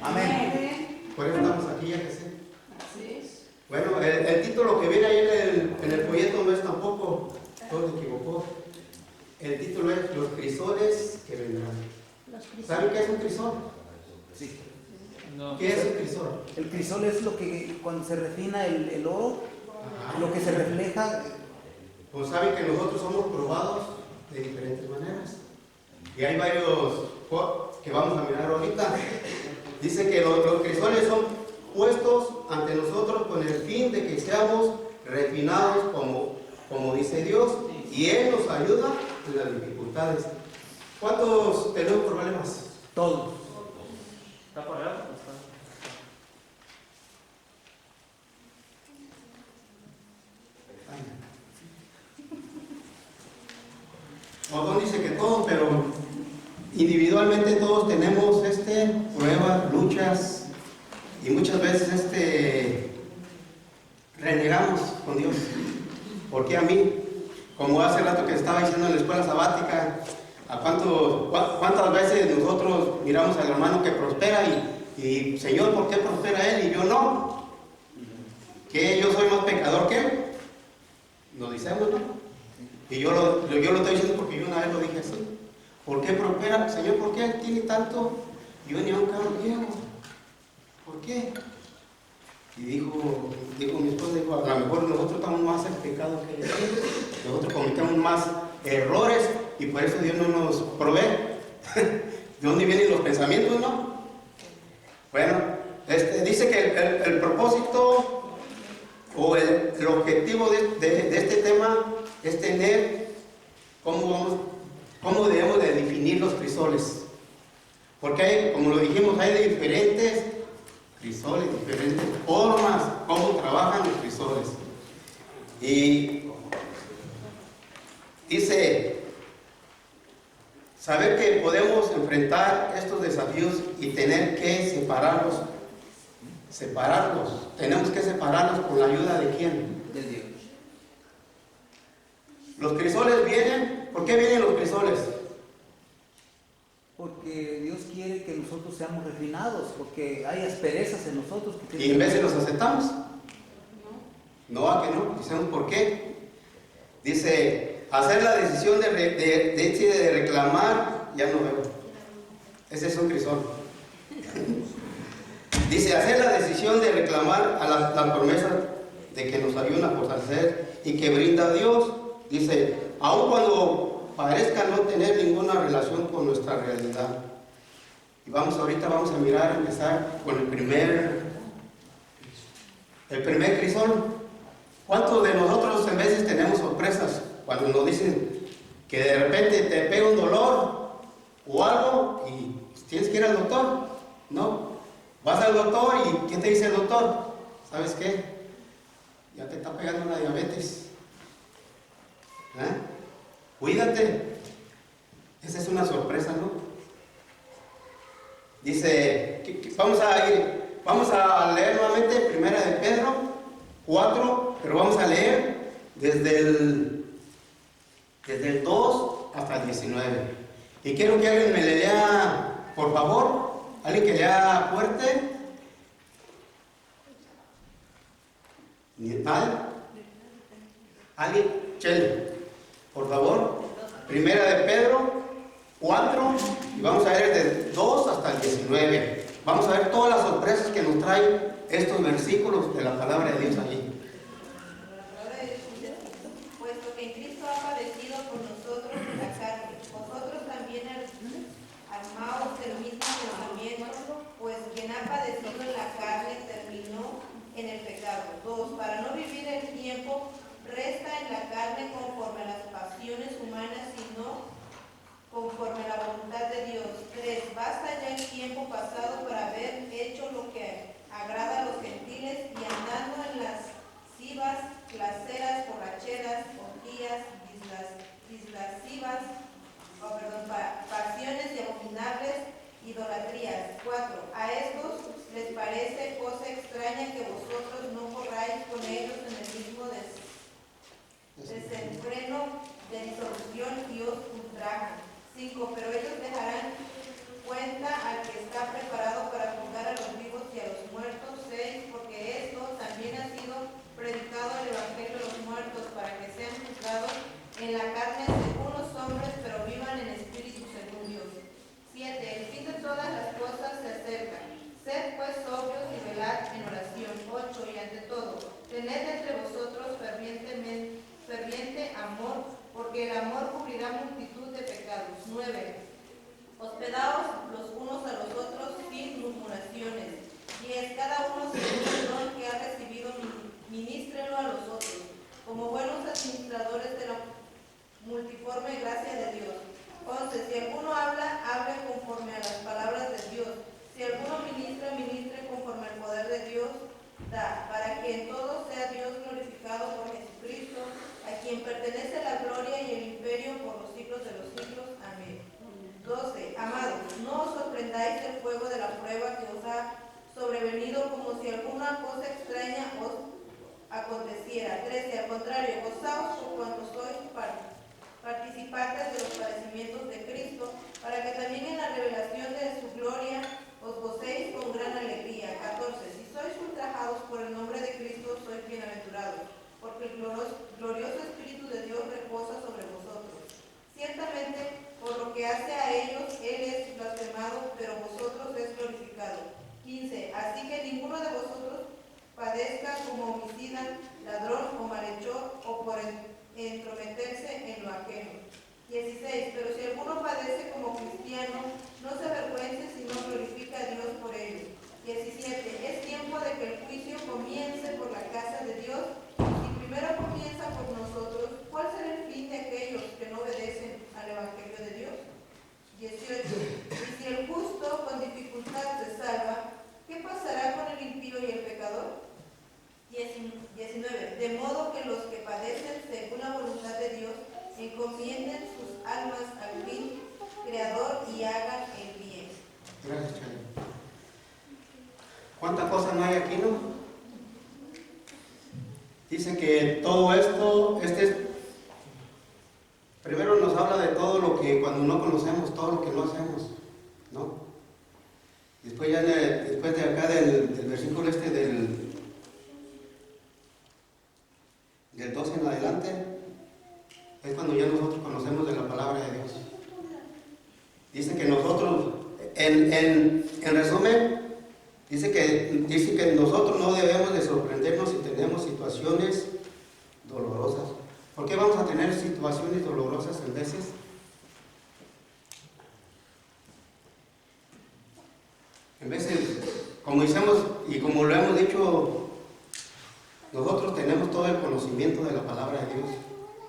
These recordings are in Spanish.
Amén. Por eso estamos aquí, ya que sé. Así es. Bueno, el título que viene ahí en el folleto no es tampoco, todo se equivocó. El título es Los crisoles que vendrán. ¿Saben qué es un crisol? Sí. No. ¿Qué es un crisol? El crisol es lo que cuando se refina el oro, Ajá. lo que se refleja. Pues saben que nosotros somos probados de diferentes maneras. Y hay varios que vamos a mirar ahorita. Dice que los crisoles son puestos ante nosotros con el fin de que seamos refinados como dice Dios, y Él nos ayuda en las dificultades. ¿Cuántos tenemos problemas? Todos. ¿Está por allá o está? Otón dice que todos, pero individualmente todos tenemos pruebas, luchas, y muchas veces renegamos con Dios. ¿Por qué a mí? Como hace rato que estaba diciendo en la escuela sabática, ¿cuántas veces nosotros miramos al hermano que prospera y Señor, ¿por qué prospera él y yo no? ¿Que yo soy más pecador que él? Nos decimos, ¿no? Y yo lo estoy diciendo porque yo una vez lo dije así. ¿Por qué prospera? Señor, ¿por qué él tiene tanto? Yo ni a un carro viejo. ¿Por qué? Y dijo mi esposa, a lo mejor nosotros estamos más en pecado que él. Nosotros cometemos más errores y por eso Dios no nos provee. ¿De dónde vienen los pensamientos, no? Bueno, dice que el propósito o el objetivo de este tema es tener cómo debemos de definir los crisoles. Porque hay, como lo dijimos, hay de diferentes crisoles, diferentes formas, cómo trabajan los crisoles. Y dice, saber que podemos enfrentar estos desafíos y tener que separarlos. Tenemos que separarlos con la ayuda de ¿quién? De Dios. Los crisoles vienen. ¿Por qué vienen los crisoles? Porque Dios quiere que nosotros seamos refinados, porque hay asperezas en nosotros. Y en vez de los aceptamos. No, ¿a que no? Dicemos por qué. Dice, hacer la decisión de reclamar, ya no veo. Ese es un crisol. Dice, hacer la decisión de reclamar a la promesa de que nos ayuda a fortalecer y que brinda Dios. Dice, aun cuando parezca no tener ninguna relación con nuestra realidad. Y ahorita vamos a empezar con el primer crisol. ¿Cuántos de nosotros en veces tenemos sorpresas cuando nos dicen que de repente te pega un dolor o algo y tienes que ir al doctor? No, vas al doctor y ¿qué te dice el doctor? ¿Sabes qué? Ya te está pegando la diabetes. Cuídate. Esa es una sorpresa, ¿no? Dice, vamos a leer nuevamente Primera de Pedro 4, pero vamos a leer desde el 2 hasta el 19. Y quiero que alguien me le lea, por favor, alguien que lea fuerte. ¿Alguien? Chel, por favor. Primera de Pedro 4, y vamos a ver desde 2 hasta el 19. Vamos a ver todas las sorpresas que nos traen estos versículos de la palabra de Dios allí. La palabra de Dios dice, puesto que Cristo ha padecido por nosotros en la carne, vosotros también armaos del mismo pensamiento, pues quien ha padecido en la carne terminó en el pecado. 2. Para no vivir el tiempo resta en la carne conforme a las pasiones humanas, sino conforme a la voluntad de Dios. 3. Basta ya el tiempo pasado para haber hecho lo que agrada a los gentiles y andando en las lascivas, placeras, borracheras, orgías, pasiones y abominables idolatrías. 4. A estos les parece cosa extraña que vosotros no corráis con ellos en el mismo desenfreno de disolución y os ultrajan. 5. Pero ellos dejarán cuenta al que está preparado para juzgar a los tentáis el fuego de la prueba que os ha sobrevenido como si alguna cosa extraña os aconteciera. 13. Al contrario, gozaos por cuanto sois participantes de los padecimientos de Cristo, para que también en la revelación de su gloria os gocéis con gran alegría. 14. Si sois ultrajados por el nombre de Cristo, sois bienaventurados, porque el glorioso Espíritu de Dios reposa sobre vosotros. Ciertamente, por lo que hace a ellos, Él es blasfemado, pero vosotros es glorificado. 15. Así que ninguno de vosotros padezca como homicida, ladrón o malhechor, o por entrometerse en lo ajeno. 16. Pero si alguno padece como cristiano, no se avergüence, sino glorifica a Dios por ello. 17. Es tiempo de que el juicio comience por la casa de Dios. Si primero comienza por nosotros, ¿cuál será el fin de aquellos que no obedecen al Evangelio de Dios? 18. Y si el justo con dificultad se salva, ¿qué pasará con el impío y el pecador? 19. De modo que los que padecen según la voluntad de Dios encomienden sus almas al fin creador y hagan el bien. Gracias, Chale. ¿Cuántas cosas no hay aquí, no? Dice que todo esto, primero nos habla de todo lo que cuando no conocemos, todo lo que no hacemos, ¿no? Después ya después de acá del versículo del 12 en adelante, es cuando ya nosotros conocemos de la palabra de Dios. Dice que nosotros, en resumen, dice que nosotros no debemos de sorprendernos si tenemos situaciones dolorosas. ¿Por qué vamos a tener situaciones dolorosas en veces? En veces, como decimos y como lo hemos dicho, nosotros tenemos todo el conocimiento de la palabra de Dios.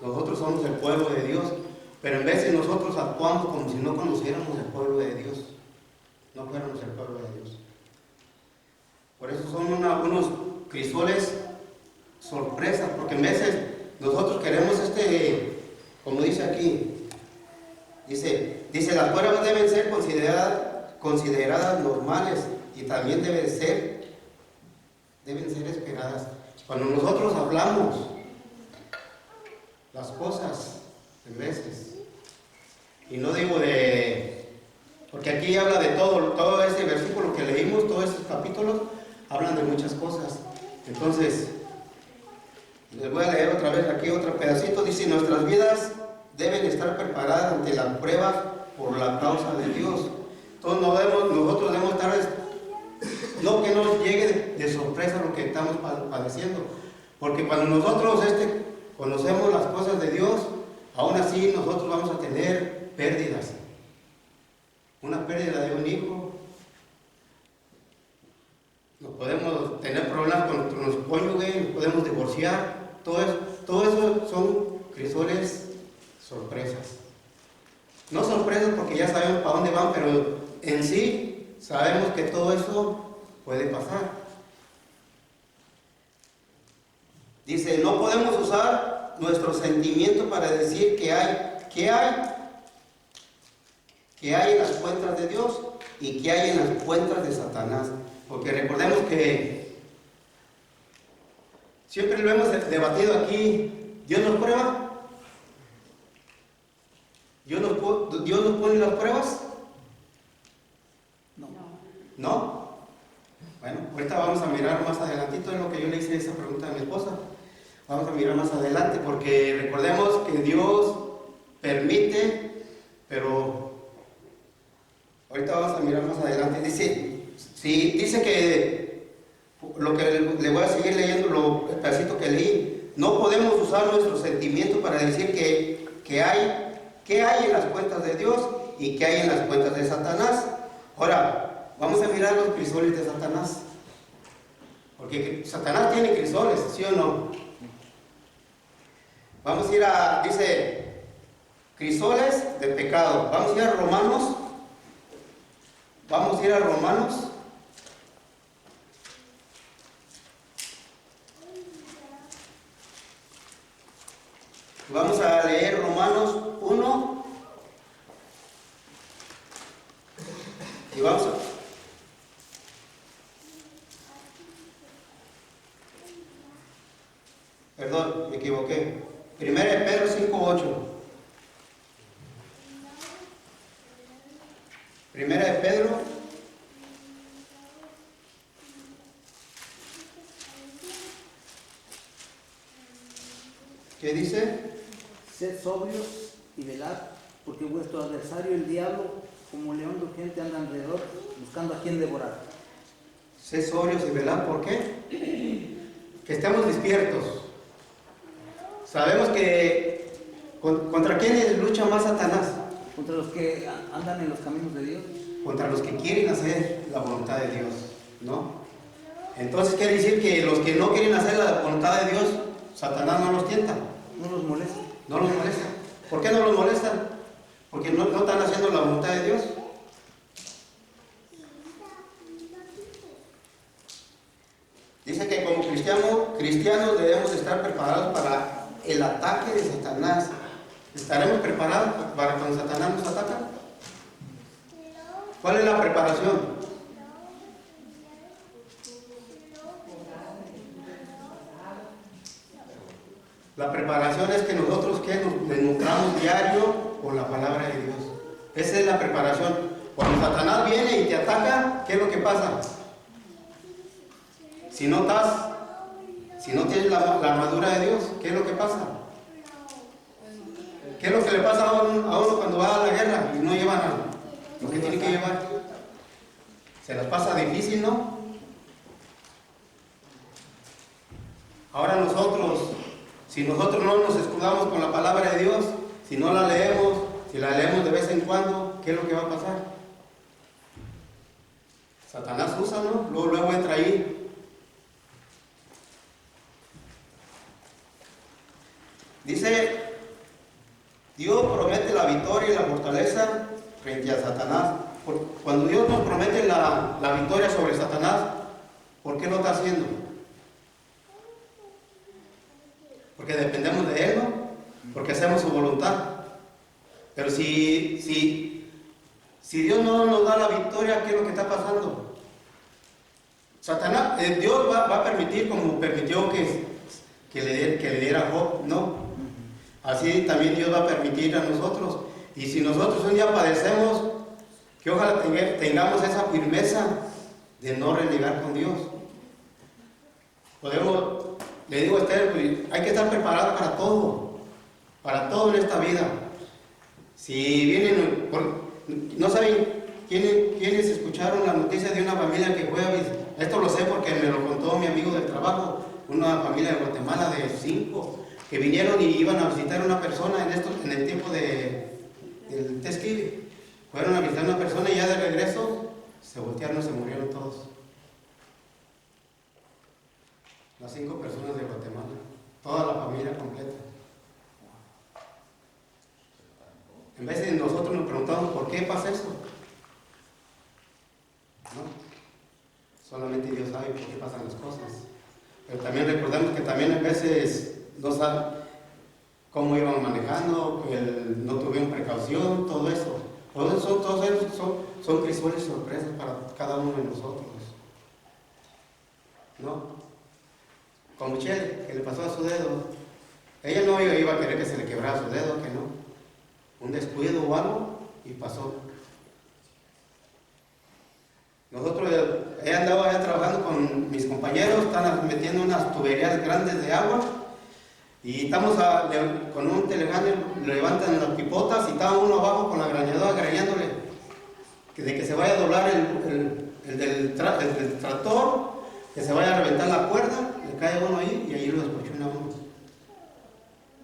Nosotros somos el pueblo de Dios, pero en veces nosotros actuamos como si no conociéramos el pueblo de Dios, no fuéramos el pueblo de Dios. Por eso son unos crisoles sorpresas, porque en veces nosotros queremos como dice aquí, dice las pruebas deben ser consideradas normales y también deben ser esperadas. Cuando nosotros hablamos las cosas, en veces, y no digo porque aquí habla de todo ese versículo que leímos, todos estos capítulos, hablan de muchas cosas. Entonces, les voy a leer otra vez aquí otro pedacito. Dice, nuestras vidas deben estar preparadas ante la prueba por la causa de Dios. Entonces nosotros debemos estar, no que nos llegue de sorpresa lo que estamos padeciendo, porque cuando nosotros conocemos las cosas de Dios, aún así nosotros vamos a tener pérdidas. Una pérdida de un hijo, nos podemos tener problemas con nuestro cónyuge, nos podemos divorciar, todo eso son crisoles sorpresas. No sorpresas porque ya sabemos para dónde van, pero en sí sabemos que todo eso puede pasar. Dice, no podemos usar nuestro sentimiento para decir que hay en las cuentas de Dios y que hay en las cuentas de Satanás. Porque recordemos que siempre lo hemos debatido aquí. ¿Dios nos prueba? ¿Dios nos pone las pruebas? ¿No? Bueno, ahorita vamos a mirar más adelantito, es lo que yo le hice esa pregunta a mi esposa. Vamos a mirar más adelante, porque recordemos que Dios permite, pero ahorita vamos a mirar más adelante. Dice que lo que le voy a seguir leyendo, el pedacito que leí, no podemos usar nuestros sentimientos para decir que hay en las cuentas de Dios y que hay en las cuentas de Satanás. Ahora, vamos a mirar los crisoles de Satanás, porque Satanás tiene crisoles, ¿sí o no? Vamos a ir dice, crisoles de pecado. Vamos a ir a Romanos. Vamos a leer Romanos 1 y vamos a perdón, me equivoqué. Primera de Pedro 5:8. Primera de Pedro. ¿Qué dice? Sed sobrios y velad, porque vuestro adversario, el diablo, como león rugiente, anda alrededor, buscando a quien devorar. Sed sobrios y velad, ¿por qué? Que estemos despiertos. Sabemos que contra quién lucha más Satanás. Contra los que andan en los caminos de Dios. Contra los que quieren hacer la voluntad de Dios, ¿no? Entonces quiere decir que los que no quieren hacer la voluntad de Dios, Satanás no los tienta. No los molesta. No los molesta. ¿Por qué no los molestan? Porque no están haciendo la voluntad de Dios. Dice que como cristianos debemos estar preparados para el ataque de Satanás. ¿Estaremos preparados para cuando Satanás nos ataca? ¿Cuál es la preparación? La preparación es que nosotros nos nutramos diario con la palabra de Dios. Esa es la preparación. Cuando Satanás viene y te ataca, ¿qué es lo que pasa? Si no tienes la armadura de Dios, ¿qué es lo que pasa? ¿Qué es lo que le pasa a uno cuando va a la guerra y no llevan lo que tiene que llevar? Se las pasa difícil, ¿no? Ahora nosotros, si nosotros no nos escudamos con la palabra de Dios, si no la leemos, si la leemos de vez en cuando, ¿qué es lo que va a pasar? Satanás usa, ¿no? Luego entra ahí. Dice, Dios promete la victoria y la fortaleza frente a Satanás. Cuando Dios nos promete la victoria sobre Satanás, ¿por qué lo está haciendo? Porque dependemos de Él, ¿no? Porque hacemos su voluntad. Pero si Dios no nos da la victoria, ¿qué es lo que está pasando? Satanás, Dios va a permitir, como permitió que le diera a Job, ¿no? Así también Dios va a permitir a nosotros. Y si nosotros un día padecemos, que ojalá tengamos esa firmeza de no renegar con Dios. Le digo a Esther, pues, hay que estar preparado para todo en esta vida. Si vienen, no saben quiénes escucharon la noticia de una familia que fue a visitar. Esto lo sé porque me lo contó mi amigo del trabajo, una familia de Guatemala de 5 que vinieron y iban a visitar a una persona en el tiempo del Thanksgiving. Fueron a visitar a una persona y ya de regreso se voltearon y se murieron todos. Las 5 personas de Guatemala, toda la familia completa. En vez de nosotros nos preguntamos por qué pasa eso, ¿no? Solamente Dios sabe por qué pasan las cosas. Pero también recordemos que también a veces no saben cómo iban manejando, no tuvieron precaución, todo eso. Todos esos son crisales y sorpresas para cada uno de nosotros, ¿no? Como Michelle, que le pasó a su dedo. Ella no iba a querer que se le quebrara su dedo, que no. Un descuido o algo y pasó. Ella andaba ya trabajando con mis compañeros, están metiendo unas tuberías grandes de agua y estamos con un telegrama, levantan las pipotas y estaba uno abajo con la grañadora grañándole de que se vaya a doblar el del tractor, que se vaya a reventar la cuerda, le cae uno ahí y ahí lo descochona uno.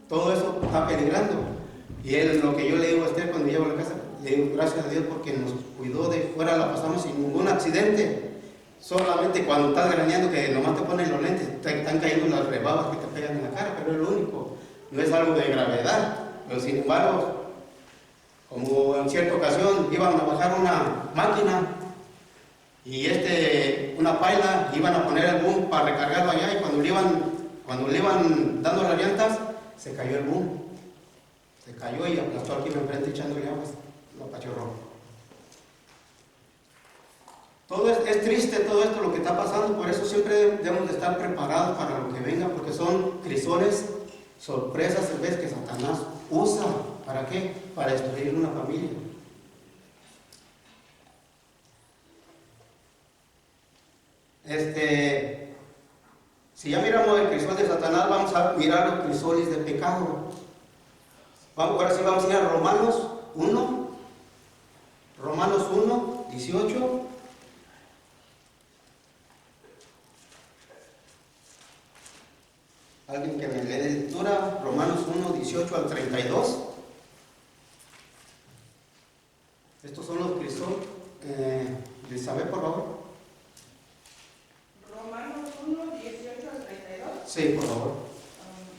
Todo eso está peligrando. Y lo que yo le digo a Esther cuando llego a la casa, le digo gracias a Dios porque nos cuidó de fuera, la pasamos sin ningún accidente. Solamente cuando estás graneando que nomás te ponen los lentes, te están cayendo las rebabas que te pegan en la cara, pero es lo único. No es algo de gravedad. Pero sin embargo, como en cierta ocasión iban a bajar una máquina y una paila, iban a poner el boom para recargarlo allá y cuando le iban dando las llantas, se cayó el boom. Se cayó y aplastó aquí enfrente echándole agua, lo apachurró. Es triste todo esto lo que está pasando, por eso siempre debemos de estar preparados para lo que venga, porque son crisoles, sorpresas en vez que Satanás usa. ¿Para qué? Para destruir una familia. Si ya miramos el crisol de Satanás, vamos a mirar los crisoles de pecado. Ahora sí vamos a ir a Romanos 1. Romanos 1, 18. Alguien que me lee de lectura, Romanos 1, 18 al 32. Estos son los crisoles. Elizabeth, por favor. Romanos 1, 18 al 32. Sí, por favor.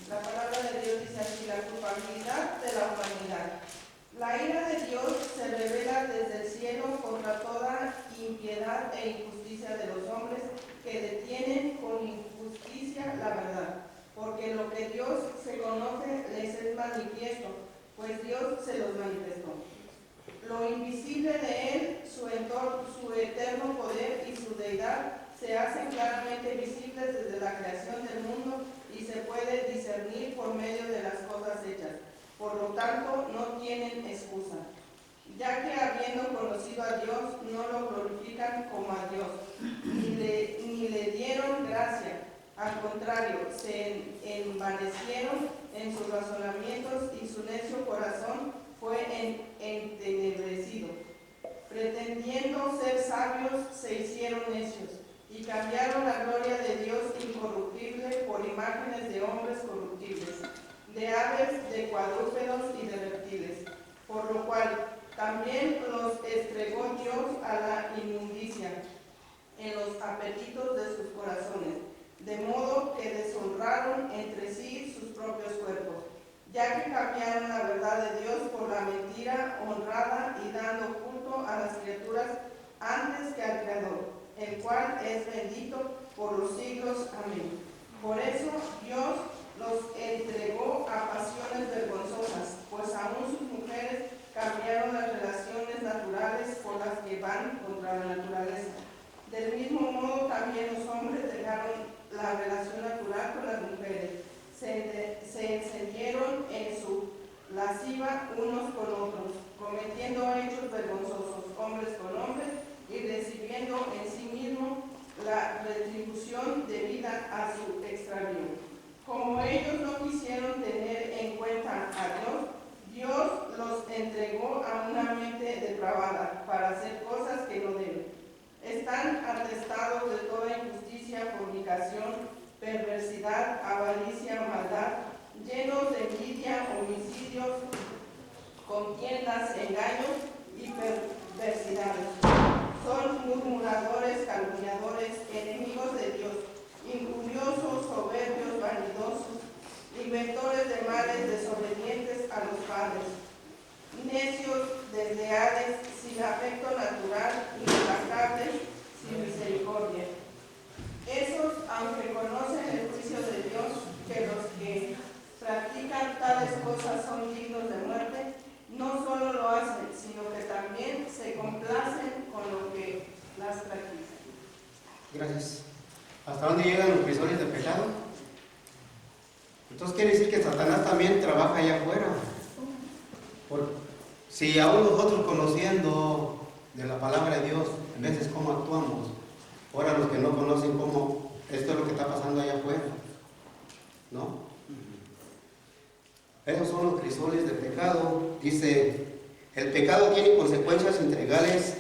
La palabra de Dios dice así: la culpabilidad de la humanidad. La ira de Dios se revela desde el cielo contra toda impiedad e injusticia de los hombres que detienen con injusticia la verdad. Porque lo que Dios se conoce les es manifiesto, pues Dios se los manifestó. Lo invisible de Él, su eterno poder y su deidad, se hacen claramente visibles desde la creación del mundo y se puede discernir por medio de las cosas hechas. Por lo tanto, no tienen excusa, ya que habiendo conocido a Dios, no lo glorifican como a Dios, ni le dieron gracia. Al contrario, se envanecieron en sus razonamientos y su necio corazón fue entenebrecido. Pretendiendo ser sabios, se hicieron necios y cambiaron la gloria de Dios incorruptible por imágenes de hombres corruptibles, de aves, de cuadrúpedos y de reptiles, por lo cual también los entregó Dios a la inmundicia en los apetitos de sus corazones, de modo que deshonraron entre sí sus propios cuerpos, ya que cambiaron la verdad de Dios por la mentira honrada y dando culto a las criaturas antes que al Creador, el cual es bendito por los siglos. Amén. Por eso Dios los entregó a pasiones vergonzosas, pues aún sus mujeres cambiaron las relaciones naturales por las que van contra la naturaleza. Del mismo modo también los hombres dejaron la relación natural con las mujeres, se encendieron en su lasciva unos con otros, cometiendo hechos vergonzosos, hombres con hombres, y recibiendo en sí mismo la retribución debida a su extravío. Como ellos no quisieron tener en cuenta a Dios, Dios los entregó a una mente depravada para hacer cosas que no deben. Están atestados de toda injusticia, fornicación, perversidad, avaricia, maldad, llenos de envidia, homicidios, contiendas, engaños y perversidades. Son murmuradores, calumniadores, enemigos de Dios, injuriosos, soberbios, vanidosos, inventores de males, desobedientes a los padres, necios, desleales, sin afecto natural, implacables, sin misericordia. Esos, aunque conocen el juicio de Dios, que los que practican tales cosas son dignos de muerte, no solo lo hacen, sino que también se complacen con lo que las practican. Gracias. ¿Hasta dónde llegan los crisoles de pecado? Entonces quiere decir que Satanás también trabaja allá afuera. Si aún nosotros conociendo de la palabra de Dios, en veces cómo actuamos, ahora los que no conocen cómo esto es lo que está pasando allá afuera, ¿no? Esos son los crisoles de pecado. Dice, el pecado tiene consecuencias integrales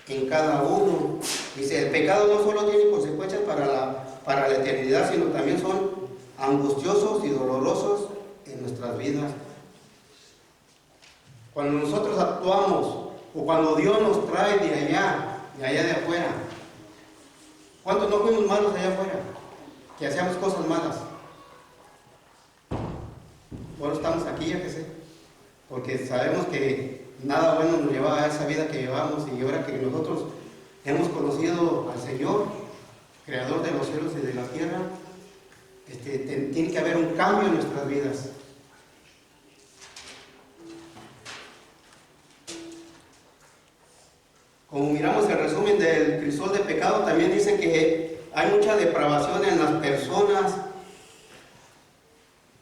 en cada uno. Dice, el pecado no solo tiene consecuencias para la eternidad, sino también son angustiosos y dolorosos en nuestras vidas. Cuando nosotros actuamos, o cuando Dios nos trae de allá de afuera, ¿cuántos no fuimos malos allá afuera? Que hacíamos cosas malas. Bueno, estamos aquí, ya que sé, porque sabemos que nada bueno nos llevaba a esa vida que llevamos, y ahora que nosotros hemos conocido al Señor, Creador de los cielos y de la tierra, tiene que haber un cambio en nuestras vidas. Como miramos el resumen conocen del crisol de pecado también dicen que hay mucha depravación en las personas.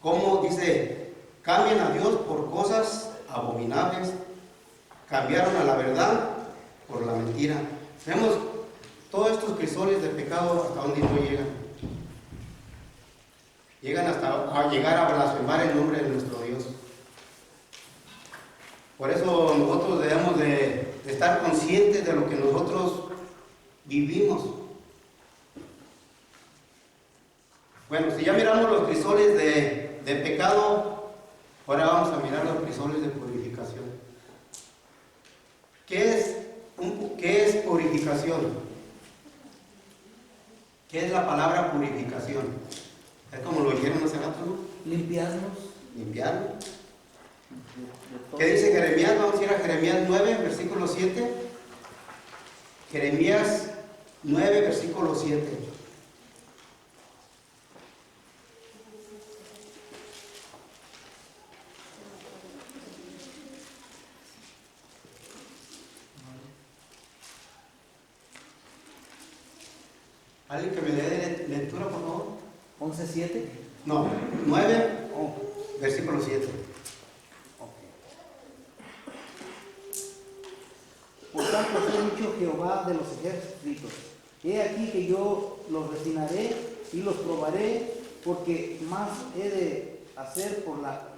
Como dice, cambian a Dios por cosas abominables, cambiaron a la verdad por la mentira. Vemos todos estos crisoles de pecado hasta donde no llegan. Llegan hasta a llegar a blasfemar el nombre de nuestro Dios. Por eso nosotros debemos de estar conscientes de lo que nosotros vivimos. Bueno, si ya miramos los crisoles de pecado, ahora vamos a mirar los crisoles de purificación. ¿Qué es purificación? ¿Qué es la palabra purificación? Es como lo dijeron hace rato, ¿no? Limpiarnos. Limpiarnos. De todo. ¿Qué dice Jeremías? Vamos a ir a Jeremías 9, versículo 7. Jeremías 9, versículo 7. ¿Alguien que me dé lectura, por favor? 11:7. No, 9, Oh, versículo 7. ok. Por tanto, así ha dicho Jehová de los ejércitos: he aquí que yo los refinaré y los probaré, porque más he de hacer por la...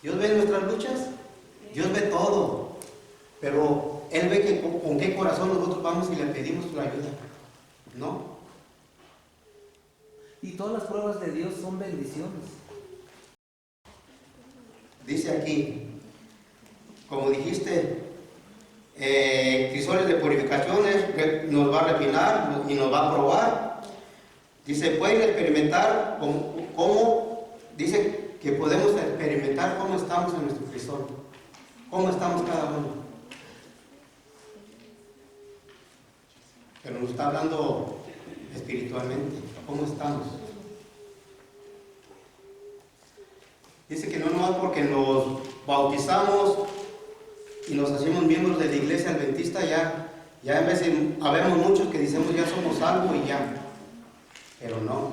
Dios ve nuestras luchas, Dios ve todo, pero Él ve que con qué corazón nosotros vamos y le pedimos su ayuda, ¿no? Y todas las pruebas de Dios son bendiciones. Dice aquí, como dijiste, crisoles de purificaciones, nos va a refinar y nos va a probar. Dice, pueden experimentar cómo, dice que podemos experimentar cómo estamos en nuestro crisol, cómo estamos cada uno. Pero nos está hablando espiritualmente, ¿cómo estamos? Dice que no nomás porque nos bautizamos y nos hacemos miembros de la iglesia adventista, ya en vez de, habemos muchos que decimos ya somos salvos y ya, pero no.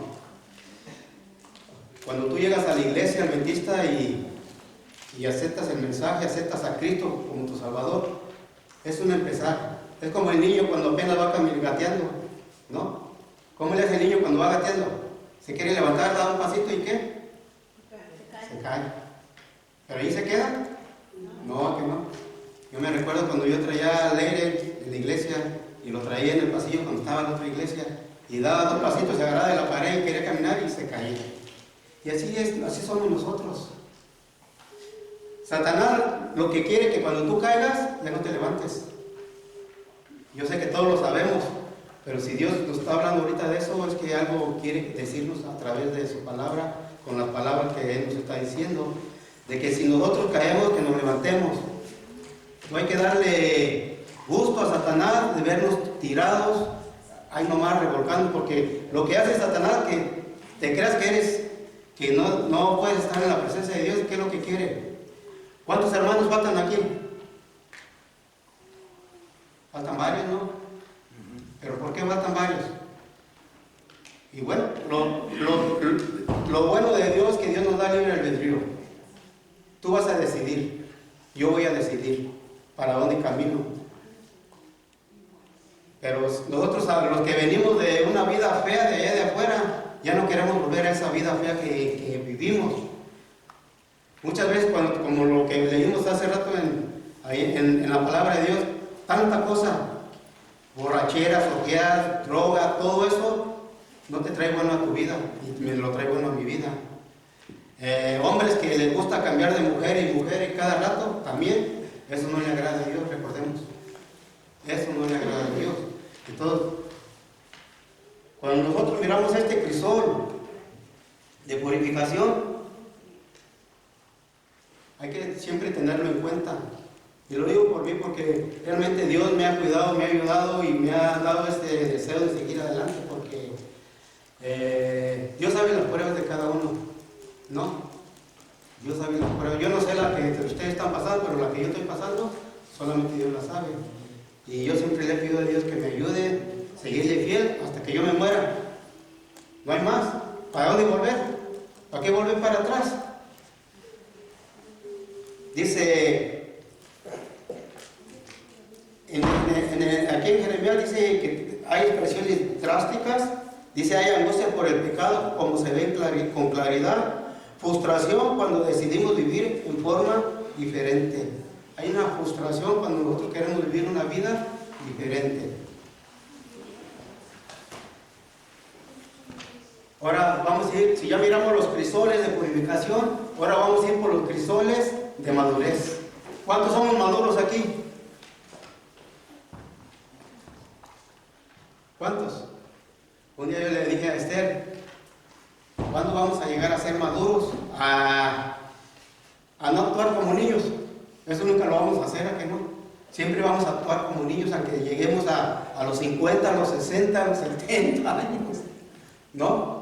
Cuando tú llegas a la iglesia adventista y aceptas el mensaje, aceptas a Cristo como tu Salvador, es un empezar. Es como el niño cuando apenas va gateando, ¿no? ¿Cómo le hace el niño cuando va gateando? Se quiere levantar, da un pasito y ¿qué? Se cae. ¿Pero ahí se queda? No, que no. Yo me recuerdo cuando yo traía a Leire en la iglesia y lo traía en el pasillo cuando estaba en la otra iglesia y daba 2 pasitos, se agarraba de la pared y quería caminar y se caía. Y así somos nosotros. Satanás lo que quiere es que cuando tú caigas ya no te levantes. Yo sé que todos lo sabemos, pero si Dios nos está hablando ahorita de eso, es que algo quiere decirnos a través de su palabra, con las palabras que Él nos está diciendo, de que si nosotros caemos, que nos levantemos. No hay que darle gusto a Satanás de vernos tirados, ahí nomás revolcando, porque lo que hace Satanás, que te creas que no puedes estar en la presencia de Dios, ¿qué es lo que quiere? ¿Cuántos hermanos faltan aquí? Faltan varios, ¿no? ¿Pero por qué faltan varios? Y bueno, lo bueno de Dios es que Dios nos da libre albedrío. Tú vas a decidir, yo voy a decidir para dónde camino. Pero nosotros, los que venimos de una vida fea de allá de afuera, ya no queremos volver a esa vida fea que vivimos. Muchas veces, como lo que leímos hace rato en la palabra de Dios, tanta cosa, borracheras, orgías, droga, todo eso no te trae bueno a tu vida y me lo trae bueno a mi vida. Hombres que les gusta cambiar de mujer y cada rato, también, eso no le agrada a Dios, recordemos. Eso no le agrada a Dios. Entonces, cuando nosotros miramos este crisol de purificación, hay que siempre tenerlo en cuenta. Y lo digo por mí porque realmente Dios me ha cuidado, me ha ayudado y me ha dado este deseo de seguir adelante, porque Dios sabe las pruebas de cada uno, ¿no? Dios sabe las pruebas. Yo no sé la que ustedes están pasando, pero la que yo estoy pasando, solamente Dios la sabe. Y yo siempre le pido a Dios que me ayude a seguirle fiel hasta que yo me muera. No hay más. ¿Para dónde volver? ¿Para qué volver para atrás? Dice, aquí en Jeremías dice que hay expresiones drásticas. Dice, hay angustia por el pecado, como se ve con claridad. Frustración cuando decidimos vivir en forma diferente. Hay una frustración cuando nosotros queremos vivir una vida diferente. Ahora vamos a ir, si ya miramos los crisoles de purificación, ahora vamos a ir por los crisoles de madurez. ¿Cuántos somos maduros aquí? ¿Cuántos? Un día yo le dije a Esther, ¿cuándo vamos a llegar a ser maduros? A no actuar como niños. Eso nunca lo vamos a hacer, ¿a qué no? Siempre vamos a actuar como niños, aunque lleguemos a los 50, a los 60, a los 70 años. ¿No?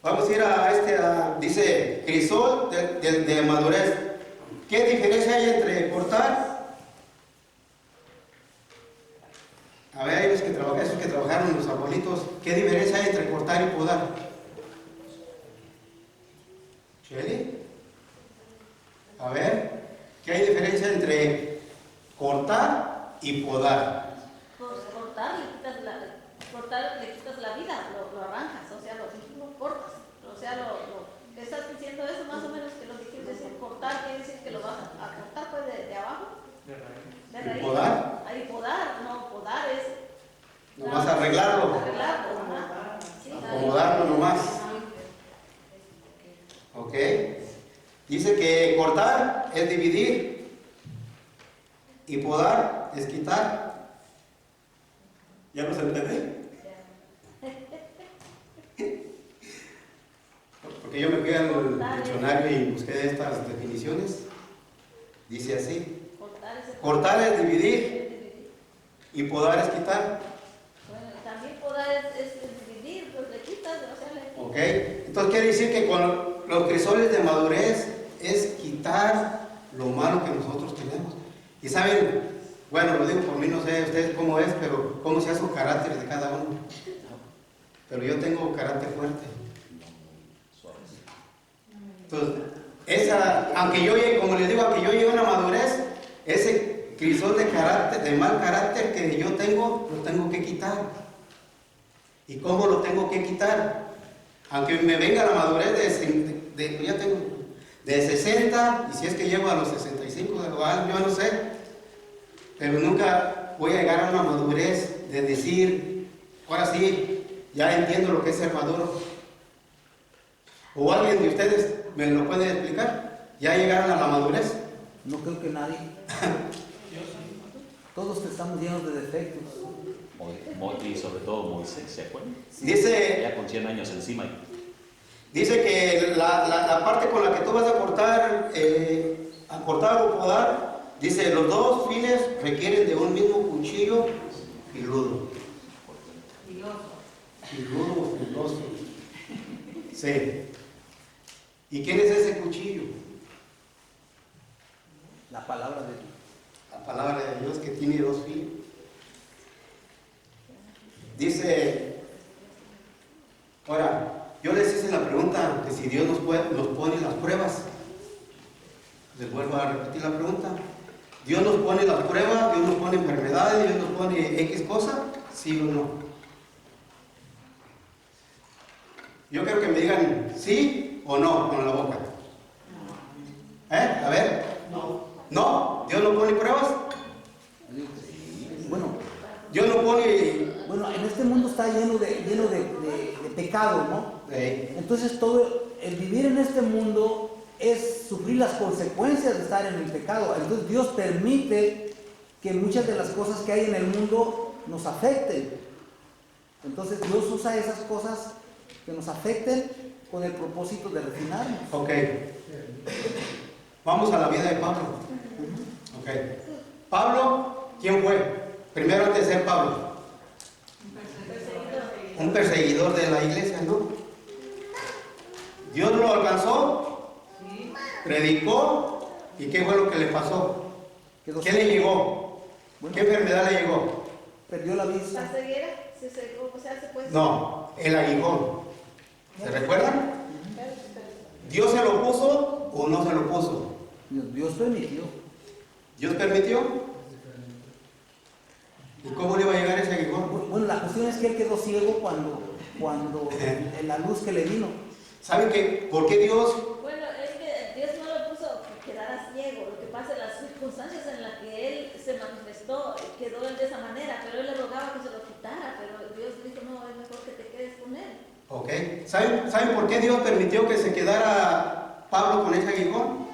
Vamos a ir dice, crisol de madurez. ¿Qué diferencia hay entre cortar? A ver, esos que trabajaron los abuelitos, ¿qué diferencia hay entre cortar y podar? ¿Shelly? A ver, ¿qué hay diferencia entre cortar y podar? Pues cortar le quitas la vida, lo arranjas, o sea, lo cortas, o sea, estás diciendo eso más o menos, que lo que quieres decir, cortar quiere decir que lo vas a cortar pues de abajo, de raíz. ¿Y podar? Ahí podar es Nomás arreglarlo. Ajá. Sí, Acomodarlo nomás. Ok. Dice que cortar es dividir y podar es quitar. ¿Ya nos entendés? Porque yo me fui al diccionario y busqué estas definiciones. Dice así: cortar es dividir y podar es quitar. Bueno, también podar es dividir, pues le quitas, o sea, le quitas. Ok, entonces quiere decir que con los crisoles de madurez es quitar lo malo que nosotros tenemos. Y saben, bueno, lo digo por mí, no sé ustedes cómo es, pero cómo se hace el carácter de cada uno. Pero yo tengo carácter fuerte. Entonces, aunque yo llegue a una madurez, ese crisol de carácter, de mal carácter que yo tengo, lo tengo que quitar. ¿Y cómo lo tengo que quitar? Aunque me venga la madurez ya tengo de 60, y si es que llego a los 65, yo no sé, pero nunca voy a llegar a una madurez de decir, ahora sí, ya entiendo lo que es ser maduro. ¿O alguien de ustedes me lo puede explicar? ¿Ya llegaron a la madurez? No creo que nadie. Todos estamos llenos de defectos. Y sobre todo Moisés, ¿se acuerdan? Dice, Ya con 100 años encima. dice que la parte con la que tú vas a cortar o podar, dice, los dos files requieren de un mismo cuchillo filudo. Filoso. Sí. ¿Y quién es ese cuchillo? La palabra de Dios. La palabra de Dios, que tiene dos filos. Dice, ahora, yo les hice la pregunta que si Dios nos pone las pruebas. Les vuelvo a repetir la pregunta. ¿Dios nos pone las pruebas? ¿Dios nos pone enfermedades? ¿Dios nos pone X cosa? ¿Sí o no? Yo quiero que me digan sí o no con la boca. A ver. ¿No? ¿Dios no pone pruebas? Bueno, Dios no pone... Bueno, en este mundo está lleno de pecado, ¿no? Entonces el vivir en este mundo es sufrir las consecuencias de estar en el pecado. Entonces Dios permite que muchas de las cosas que hay en el mundo nos afecten. Entonces Dios usa esas cosas que nos afecten con el propósito de refinarnos. Ok. Vamos a la vida de Pablo. Ok. Pablo, ¿quién fue? Primero, antes de ser Pablo. Un perseguidor de la iglesia, ¿no? Dios lo alcanzó, predicó, ¿y qué fue lo que le pasó? ¿Qué le llegó? Bueno, ¿Qué enfermedad le llegó? perdió la vista. La ceguera, ¿cómo se hace pues? No, el aguijón. ¿Se recuerdan? ¿Dios se lo puso o no se lo puso? Dios permitió. ¿Dios permitió? ¿Y cómo le iba a llegar ese aguijón? Bueno, la cuestión es que él quedó ciego cuando en la luz que le vino. ¿Saben qué? ¿Por qué Dios? Bueno, es que Dios no lo puso que quedara ciego. Lo que pasa en las circunstancias en las que él se manifestó, quedó él de esa manera, pero él le rogaba que se lo quitara, pero Dios dijo, no, es mejor que te quedes con él. Ok. ¿Saben por qué Dios permitió que se quedara Pablo con ese aguijón?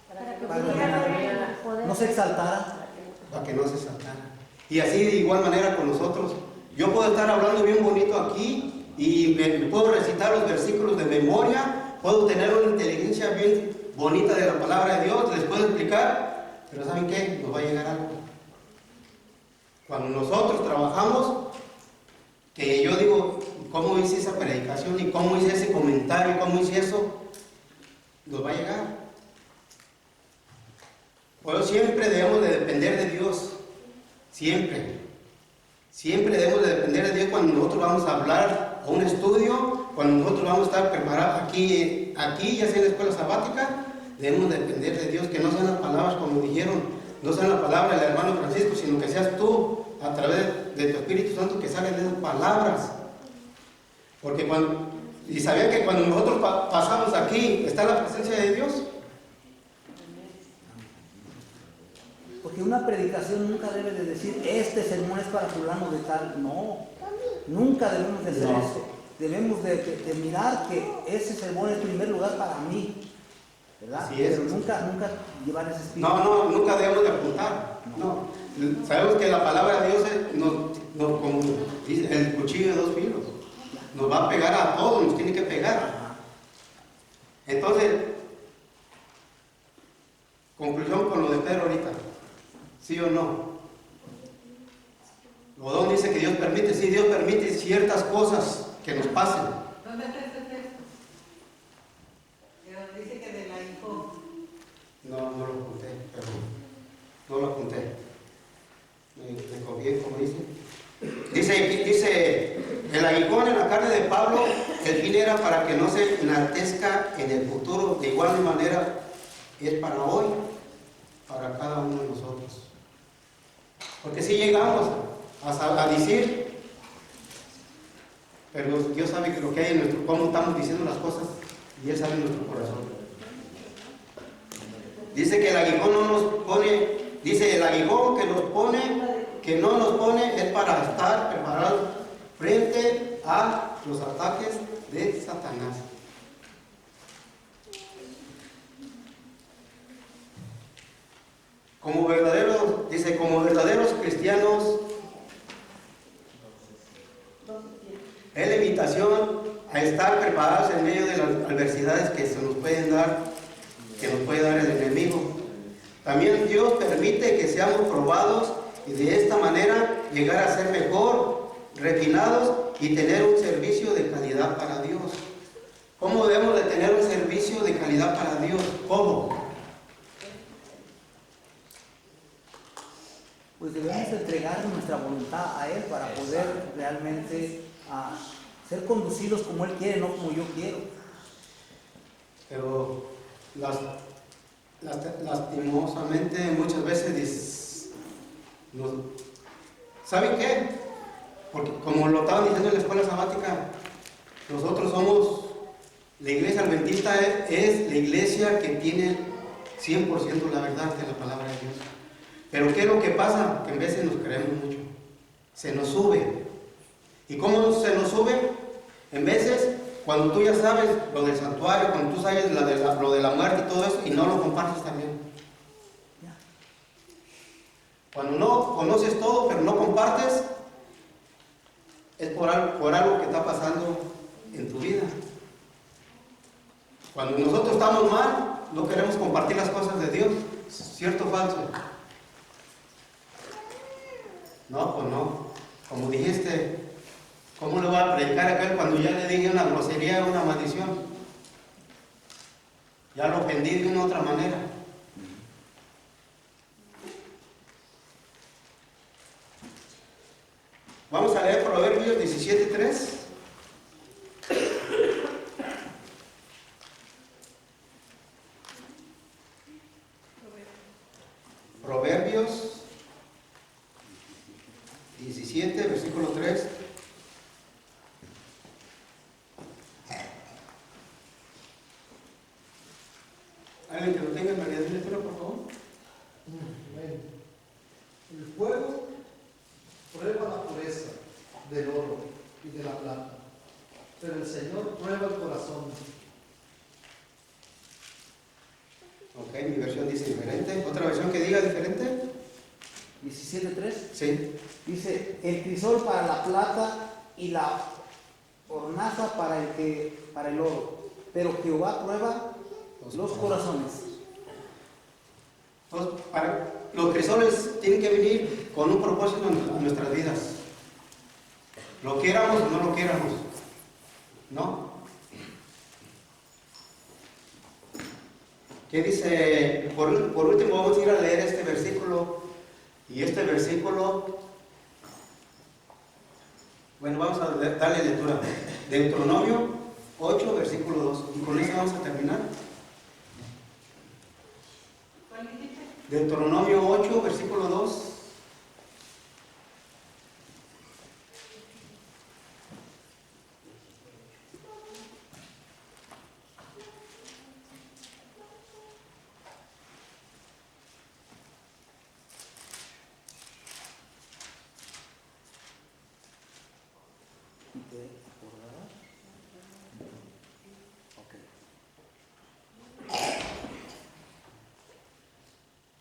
Para que no se exaltara. Para que no se saltara. Y así de igual manera con nosotros. Yo puedo estar hablando bien bonito aquí y me puedo recitar los versículos de memoria, puedo tener una inteligencia bien bonita de la palabra de Dios, les puedo explicar, pero ¿saben qué? Nos va a llegar algo. Cuando nosotros trabajamos, que yo digo, ¿cómo hice esa predicación? ¿Y cómo hice ese comentario? ¿Cómo hice eso? Nos va a llegar. Por eso siempre debemos de depender de Dios. Siempre. Siempre debemos de depender de Dios cuando nosotros vamos a hablar a un estudio, cuando nosotros vamos a estar preparados aquí ya sea en la escuela sabática, debemos de depender de Dios, que no sean las palabras como dijeron, no sean las palabras del hermano Francisco, sino que seas tú, a través de tu Espíritu Santo, que salgan de esas palabras. Porque y sabían que cuando nosotros pasamos aquí, está la presencia de Dios. Porque una predicación nunca debe de decir, este sermón es para fulano de tal. No, nunca debemos de hacer eso. Debemos de mirar que ese sermón es en primer lugar para mí, ¿verdad? Así es. Pero nunca llevar ese espíritu. No, nunca debemos de apuntar. No. Sabemos que la palabra de Dios como dice, el cuchillo de dos filos. Nos va a pegar a todos, nos tiene que pegar. Entonces, conclusión con lo de Pedro ahorita. ¿Sí o no? Odón dice que Dios permite, sí, Dios permite ciertas cosas que nos pasen. ¿Dónde está este texto? Dice que de la hijo. No lo apunté, pero no lo apunté. Me conviene, como dice. Dice, el aguijón en la carne de Pablo, el fin era para que no se enaltezca en el futuro. De igual manera, es para hoy, para cada uno de nosotros. Porque si llegamos a decir, pero Dios sabe que lo que hay en nuestro, cómo estamos diciendo las cosas, y Él sabe nuestro corazón. Dice que el aguijón no nos pone, dice el aguijón que no nos pone es para estar preparados frente a los ataques de Satanás. Como verdaderos cristianos, es la invitación a estar preparados en medio de las adversidades que se nos pueden dar, que nos puede dar el enemigo. También Dios permite que seamos probados y de esta manera llegar a ser mejor, refinados y tener un servicio de calidad para Dios. ¿Cómo debemos de tener un servicio de calidad para Dios? ¿Cómo? Pues debemos entregar nuestra voluntad a Él para poder realmente ser conducidos como Él quiere, no como yo quiero. Pero lastimosamente muchas veces ¿saben qué? Porque como lo estaban diciendo en la escuela sabática, nosotros somos, la iglesia adventista es la iglesia que tiene 100% la verdad de la palabra de Dios. Pero ¿qué es lo que pasa? Que en veces nos creemos mucho. Se nos sube. ¿Y cómo se nos sube? En veces, cuando tú ya sabes lo del santuario, cuando tú sabes lo de la muerte y todo eso, y no lo compartes también. Cuando no conoces todo, pero no compartes, es por algo que está pasando en tu vida. Cuando nosotros estamos mal, no queremos compartir las cosas de Dios. ¿Cierto o falso? No, pues no. Como dijiste, ¿cómo le voy a predicar a aquel cuando ya le dije una grosería, una maldición? Ya lo ofendí de una otra manera. 17:3. Proverbios 17, versículo 3. ¿Alguien que lo tenga en variedad de lectura, por favor? Amén. El fuego prueba la pureza del oro y de la plata, pero el Señor prueba el corazón. Ok, mi versión dice diferente. ¿Otra versión que diga diferente? 17:3. Sí. Dice, el crisol para la plata y la hornaza para el oro, pero Jehová prueba los corazones. Entonces, los crisoles tienen que venir con un propósito en nuestras vidas. Lo quieramos o no lo quieramos, ¿no? ¿Qué dice? Por último vamos a ir a leer este versículo. Y este versículo, bueno, vamos a darle lectura. Deuteronomio 8, versículo 2. Y con eso vamos a terminar. ¿Cuál dijiste? Deuteronomio 8, versículo 2.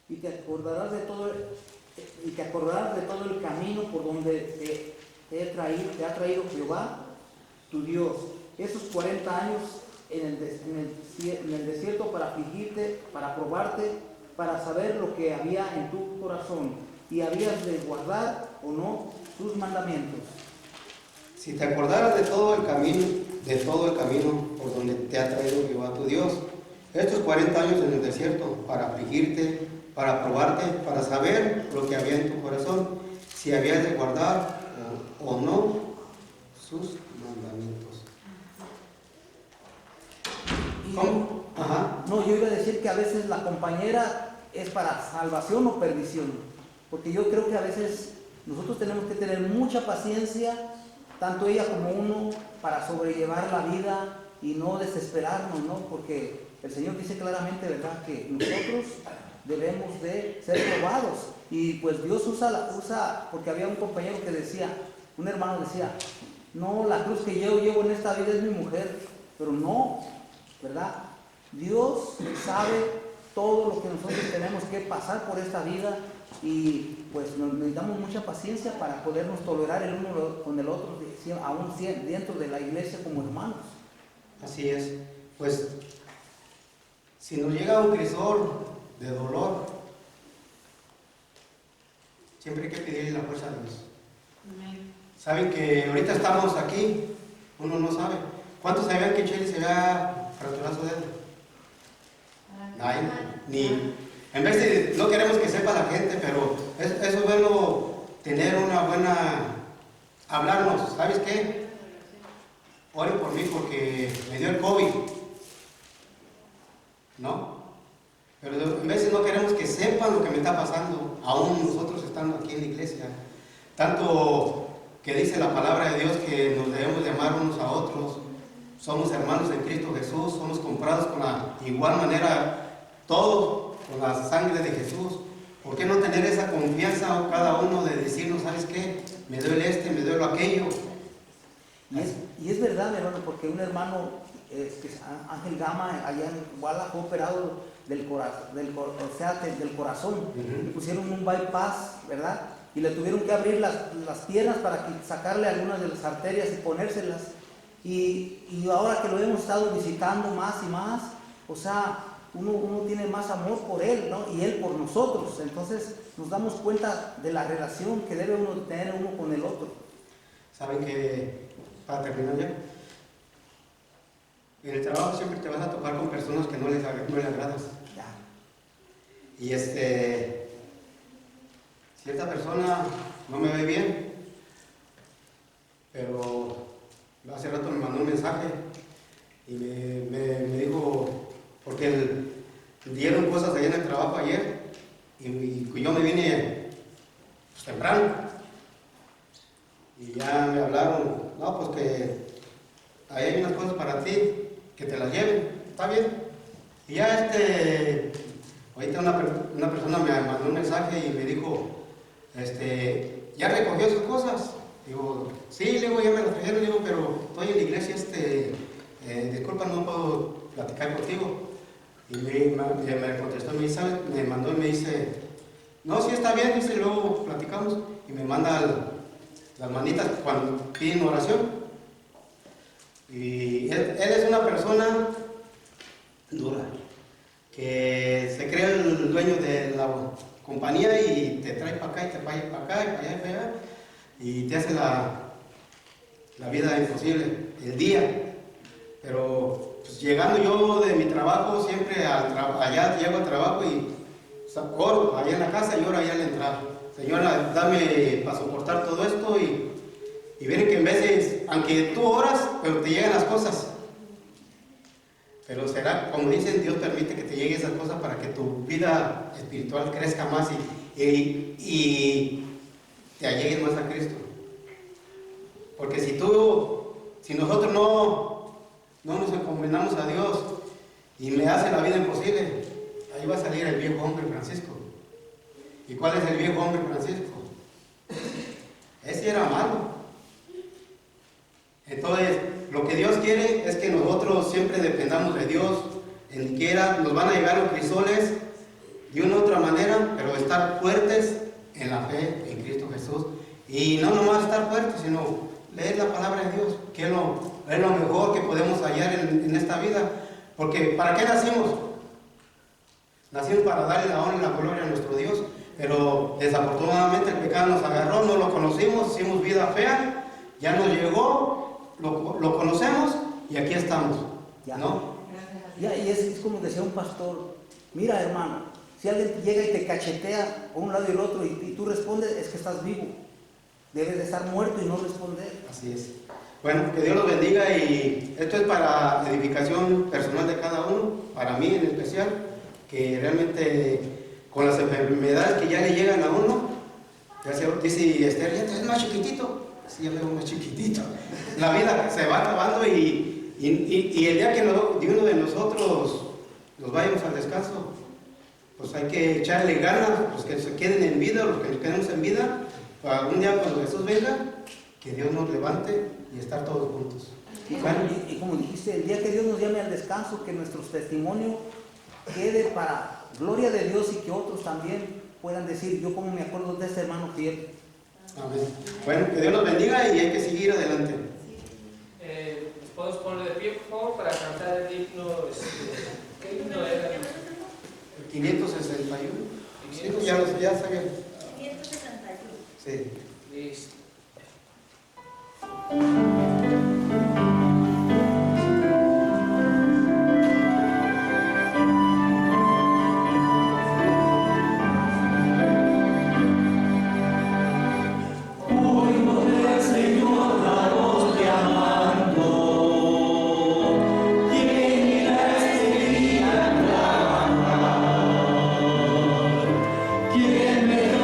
Y te acordarás de todo el camino por donde te ha traído Jehová, tu Dios, esos 40 años en el desierto para afligirte, para probarte, para saber lo que había en tu corazón, y habías de guardar o no sus mandamientos. Si te acordaras de todo el camino por donde te ha traído Jehová tu Dios, estos 40 años en el desierto, para afligirte, para probarte, para saber lo que había en tu corazón, si habías de guardar o no sus mandamientos. ¿Cómo? Ajá. No, yo iba a decir que a veces la compañera es para salvación o perdición, porque yo creo que a veces nosotros tenemos que tener mucha paciencia, tanto ella como uno, para sobrellevar la vida y no desesperarnos, ¿no? Porque el Señor dice claramente, ¿verdad?, que nosotros debemos de ser probados, y pues Dios usa, porque había un compañero que decía, un hermano decía, no, la cruz que yo llevo en esta vida es mi mujer, pero no, ¿verdad? Dios sabe todo lo que nosotros tenemos que pasar por esta vida, y pues necesitamos mucha paciencia para podernos tolerar el uno con el otro, aún dentro de la iglesia como hermanos. Así es. Pues, si nos llega un crisol de dolor, siempre hay que pedirle la fuerza a Dios. Amén. Saben que ahorita estamos aquí, uno no sabe. ¿Cuántos sabían que Chely se había fracturado su dedo? Ay, ni. En vez de, no queremos que sepa la gente, pero eso es bueno, tener una buena, hablarnos. ¿Sabes qué? Oren por mí porque me dio el COVID, ¿no? Pero en veces no queremos que sepan lo que me está pasando, aún nosotros estando aquí en la iglesia. Tanto que dice la palabra de Dios que nos debemos de amar unos a otros, somos hermanos en Cristo Jesús, somos comprados con la igual manera, todos con la sangre de Jesús. ¿Por qué no tener esa confianza cada uno de decirnos, ¿sabes qué? Me duele me duele aquello? Y es verdad, mi hermano, porque un hermano, Ángel Gama, allá en Guadalajara, fue operado del corazón. Le pusieron un bypass, ¿verdad? Y le tuvieron que abrir las piernas para sacarle algunas de las arterias y ponérselas. Y ahora que lo hemos estado visitando más y más, o sea, uno tiene más amor por él, ¿no? Y él por nosotros. Entonces nos damos cuenta de la relación que debe uno tener uno con el otro. Saben que, para terminar ya, en el trabajo siempre te vas a tocar con personas que no les agradas. Ya. Y si esta persona no me ve bien, pero hace rato me mandó un mensaje y me dijo, porque dieron cosas allá en el trabajo ayer y yo me vine pues, temprano y ya me hablaron, no, pues que ahí hay unas cosas para ti, que te las lleven, está bien. Y ya ahorita una persona me mandó un mensaje y me dijo, ¿ya recogió sus cosas? Digo, sí, le digo, ya me las trajeron, digo, pero estoy en la iglesia, disculpa, no puedo platicar contigo. Y me contestó, me mandó y me dice, no, sí está bien, dice, luego platicamos. Y me manda las manitas cuando piden oración. Y él es una persona dura, que se cree el dueño de la compañía y te trae para acá y te vaya para acá y para allá y para allá y te hace la vida imposible, el día. Pero pues, llegando yo de mi trabajo, siempre allá llego al trabajo y oro allá en la casa y oro allá en la entrada. Señora, dame para soportar todo esto y ven que en veces, aunque tú oras, pero te llegan las cosas. Pero será, como dicen, Dios permite que te lleguen esas cosas para que tu vida espiritual crezca más y te alleguen más a Cristo. Porque si nosotros no nos encomendamos a Dios y me hace la vida imposible, ahí va a salir el viejo hombre Francisco. ¿Y cuál es el viejo hombre Francisco? Ese era malo. Entonces, lo que Dios quiere es que nosotros siempre dependamos de Dios. En quiera nos van a llegar los crisoles de una u otra manera, pero estar fuertes en la fe en Cristo Jesús. Y no nomás estar fuertes, sino leer la palabra de Dios, que es lo mejor que podemos hallar en esta vida. Porque ¿para qué nacimos? Nacimos para darle la honra y la gloria a nuestro Dios. Pero desafortunadamente el pecado nos agarró, no lo conocimos, hicimos vida fea, ya nos llegó. Lo conocemos y aquí estamos, ¿no? Ya, y es como decía un pastor, mira hermano, si alguien llega y te cachetea por un lado y el otro y tú respondes, es que estás vivo. Debes de estar muerto y no responder. Así es. Bueno, que Dios los bendiga y esto es para edificación personal de cada uno, para mí en especial, que realmente con las enfermedades que ya le llegan a uno, ya se dice Esther, ya te ves más chiquitito. Sí, ya veo más chiquitito. La vida se va acabando y el día que uno de nosotros nos vayamos al descanso, pues hay que echarle ganas, los que se queden en vida, los que nos quedemos en vida, para algún día cuando Jesús venga, que Dios nos levante y estar todos juntos. Y como dijiste, el día que Dios nos llame al descanso, que nuestro testimonio quede para gloria de Dios y que otros también puedan decir, yo como me acuerdo de este hermano fiel. Amén. Bueno, que Dios los bendiga y hay que seguir adelante. ¿Podemos ponerle de pie, por favor, para cantar el himno? ¿Qué himno era? El 561. Sí, pues ya sabían. 561. Sí. Listo. ¿Quién me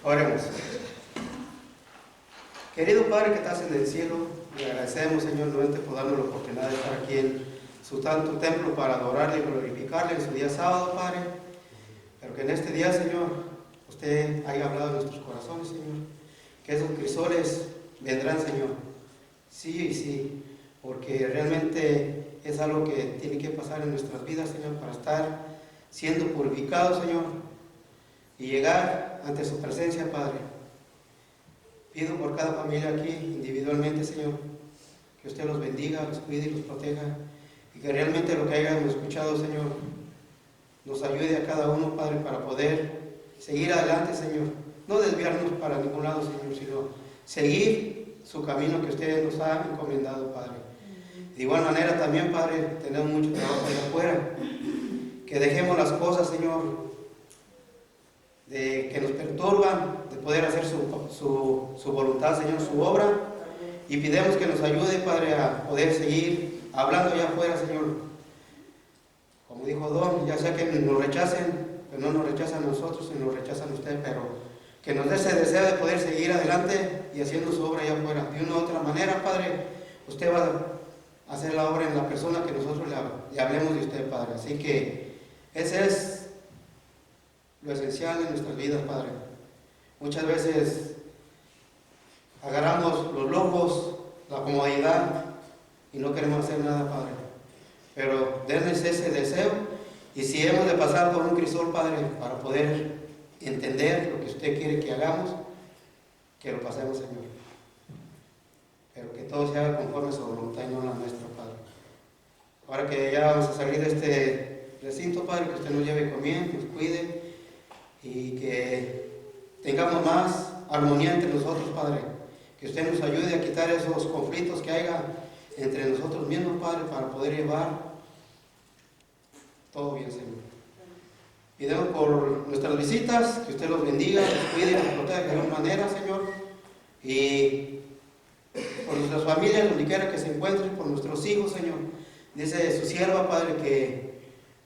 Oremos. Querido Padre que estás en el cielo, le agradecemos, Señor, nuevamente por darnos la oportunidad de estar aquí en su santo templo para adorarle y glorificarle en su día sábado, Padre. Pero que en este día, Señor, usted haya hablado en nuestros corazones, Señor. Que esos crisoles vendrán, Señor. Sí y sí, porque realmente es algo que tiene que pasar en nuestras vidas, Señor, para estar siendo purificados, Señor, y llegar ante su presencia, Padre. Pido por cada familia aquí, individualmente, Señor, que usted los bendiga, los cuide y los proteja, y que realmente lo que hayamos escuchado, Señor, nos ayude a cada uno, Padre, para poder seguir adelante, Señor. No desviarnos para ningún lado, Señor, sino seguir su camino que usted nos ha encomendado, Padre. De igual manera también, Padre, tenemos mucho trabajo allá afuera. Que dejemos las cosas, Señor, que nos perturban, de poder hacer su voluntad, Señor, su obra. Y pidemos que nos ayude, Padre, a poder seguir hablando allá afuera, Señor. Como dijo Don, ya sea que nos rechacen, pero no nos rechazan a nosotros, sino nos rechazan a usted, pero que nos dé ese deseo de poder seguir adelante y haciendo su obra allá afuera. De una u otra manera, Padre, usted va a hacer la obra en la persona que nosotros le hablemos de usted, Padre. Así que ese es lo esencial en nuestras vidas, Padre. Muchas veces agarramos los lujos, la comodidad y no queremos hacer nada, Padre. Pero denles ese deseo, y si hemos de pasar por un crisol, Padre, para poder entender lo que usted quiere que hagamos, que lo pasemos, Señor. Pero que todo se haga conforme a su voluntad y no la nuestra, Padre. Ahora que ya vamos a salir de este recinto, Padre, que usted nos lleve con bien, nos cuide y que tengamos más armonía entre nosotros, Padre. Que usted nos ayude a quitar esos conflictos que haya entre nosotros mismos, Padre, para poder llevar todo bien, Señor. Pidemos por nuestras visitas, que usted los bendiga, los cuide y los proteja de alguna manera, Señor. Y por nuestras familias, donde quiera que se encuentren, por nuestros hijos, Señor. Dice su sierva, Padre, que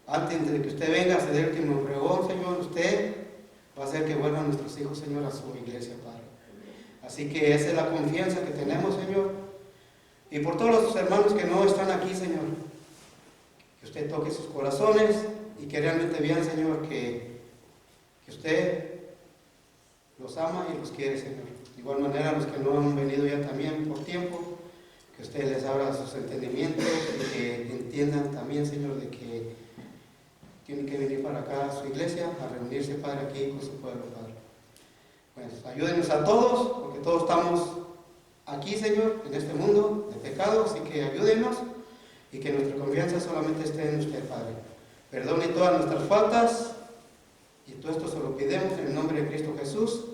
antes de que usted venga a ceder el último pregón, Señor, usted va a hacer que vuelvan nuestros hijos, Señor, a su iglesia, Padre. Así que esa es la confianza que tenemos, Señor. Y por todos los hermanos que no están aquí, Señor, que usted toque sus corazones y que realmente vean, Señor, que usted los ama y los quiere, Señor. De igual manera, los que no han venido ya también por tiempo, que usted les abra sus entendimientos y que entiendan también, Señor, de que tienen que venir para acá a su iglesia, a reunirse, Padre, aquí con su pueblo, Padre. Pues ayúdenos a todos, porque todos estamos aquí, Señor, en este mundo de pecado, así que ayúdenos y que nuestra confianza solamente esté en usted, Padre. Perdone todas nuestras faltas y todo esto se lo pidemos en el nombre de Cristo Jesús.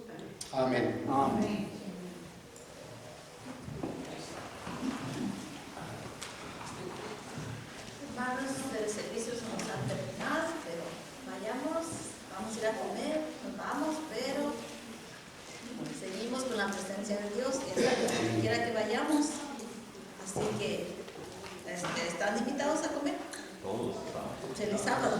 Amén. Amén. Hermanos, el servicio se nos ha terminado, pero vamos a ir a comer, nos vamos, pero seguimos con la presencia de Dios y hasta donde quiera que vayamos. Así que están invitados a comer. Todos. El sábado.